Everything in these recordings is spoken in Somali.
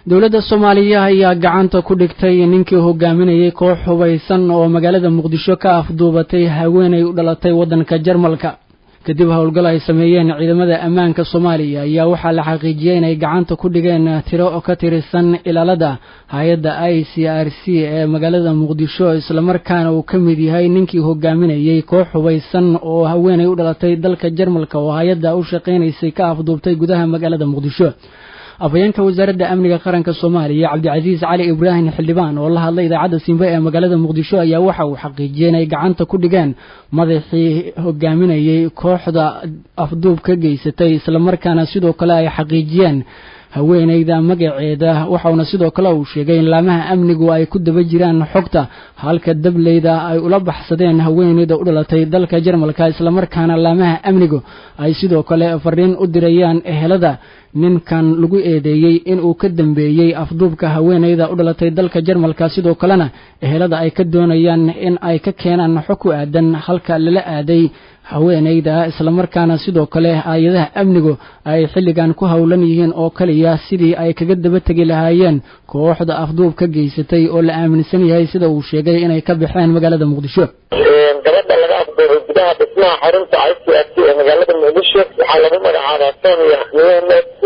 dawladda Soomaaliya ayaa gacanta ku dhigtay ninkii hogaaminayay koox hubaysan oo magaalada muqdisho ka afduubatay haweenay u dhalatay wadanka jarmalka kadib howlgal ay sameeyeen ciidamada ammaanka Soomaaliya ayaa waxa la xaqiijiyay inay gacanta ku dhigeen tiro ka tirsan ilaalada hay'adda ICRC ee magaalada muqdisho isla markaana uu ka mid yahay ninkii hogaaminayay koox hubaysan oo haweenay u dhalatay dalka jarmalka oo hay'adda u shaqeynaysay ka afduubtay gudaha magaalada muqdisho afayeenka wasaaradda amniga qaranka Soomaaliya Cabdi Cali Ibrahim Xildhibaan oo la hadlay idaacadda Simba ee magaalada muqdisho ayaa waxa uu xaqiijiyay inay gacanta ku dhigeen madaxii hogaaminayay kooxda afduubka geysatay isla markaana sidoo kale ay xaqiijiyeen haweeneyda magaceeda waxaana sidoo kale uu sheegay in laamaha amnigu ay ku daba jiraan xogta halka dableyda ay ula baxsadeen haweeneyda u dhalatay dalka jarmalka isla markaana laamaha amnigu ay sidoo kale fariin u dirayaan ehelada ninkan lagu eedeeyay in uu ka dambeeyay afduubka haweeneyda u dhalatay dalka jarmalka sidoo kalena ehelada ay ka doonayaan in ay ka keenaan xog ku aadan halka la aaday haweeneyda isla markaana sidoo kale hay'adaha amnigu ay xilligan ku hawlan yihiin oo kaliya sidii ay kaga daba tagi lahaayeen kooxda afduubka geysatay oo la aaminsan yahay sida uu sheegay inay ka baxeen magaalada muqdisho gabadha laga afduubay gudaha dhismaha xarunta ICRC ee magaalada muqdisho waxaa lagu magacaabaa Sonia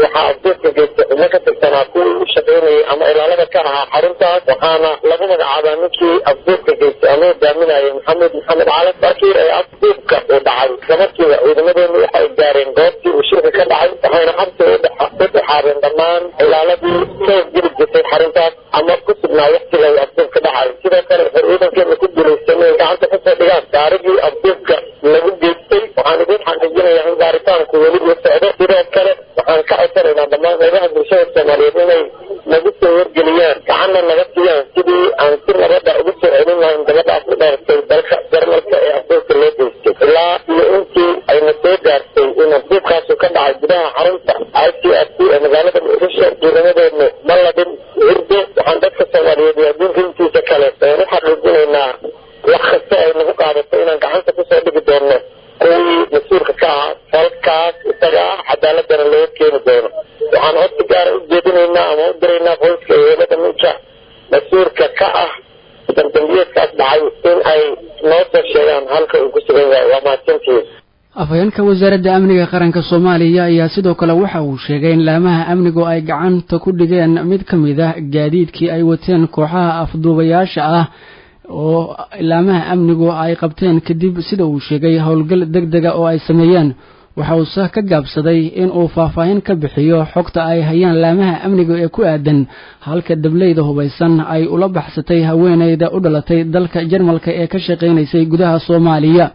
waxaa afduubka geystay xubno ka tirsanaa kuwii u shaqeynayay ama ilaalada ka ahaa xaruntaas waxaana lagu magacaabaa ninkii afduubka geystay ama hogaaminayay maxamed cali markii ay afduubka u dhacay gabarkiiba ciidamadeenu waxay gaareen goobtii uu shirka ka dhacay waxayna xabsi u dhaxaabeen dhammaan ilaaladii ka geli jirtay xaruntaas ama ku sugnaa waqtiga uu afduubka dhacay sidoo kale waxay ciidankeena ku guulaysaneen gacanta kasoo dhigaan gaarigii afduubka lagu geystay waxaan idin xaqiijinayaa in baaritaanku weli uu socdo sidoo kale waxaan ka codsanaynaa dhammaan qaybaha bulshada Soomaaliyeed inay nagu soo wargeliyaan gacanna naga siiyaan sidii aan si nabada ugu soo celin lahayn gabadhaas u dhalatay dalka jarmalka ee afduubka loo geystay ilaa iyo intii ayna soo gaartay in afduubkaasu ka dhacay gudaha xarunta ICRC ee magaalada muqdisho ciidamadeenu ma ladhin hurdo waxaan dadka Soomaaliyeed iyo adduunka intiisa kale u xaqiijinaynaa wax kasta ay nagu qaadato inaan gacanta kusoo dhigi doono kuwii mas-uulka ka ahaa falkaas isaga ah cadaaladana loo keeni doono waxaan codsi gaara u jeedinaynaa ama u diraynaa qoyska ehelada ninka mas-uulka ka ah dambiyeedkaas dhacay in ay noo soo sheegaan halka uu ku sugan yahay waa mahadsantihiin afayeenka wasaaradda amniga qaranka Soomaaliya ayaa sidoo kale waxa uu sheegay in laamaha amnigu ay gacanta ku dhigeen mid ka mid ah gaadiidkii ay wateen kooxaha afduubayaasha ah oo laamaha amnigu ay qabteen kadib sida uu sheegay howlgal degdeg ah oo ay sameeyeen waxa uu ka gaabsaday in uu faahfaahin ka bixiyo xogta ay hayaan laamaha amniga ee ku aadan halka dableyda hubaysan ay ula baxsatay haweeneyda u dhalatay dalka jarmalka ee ka shaqeynaysay gudaha Soomaaliya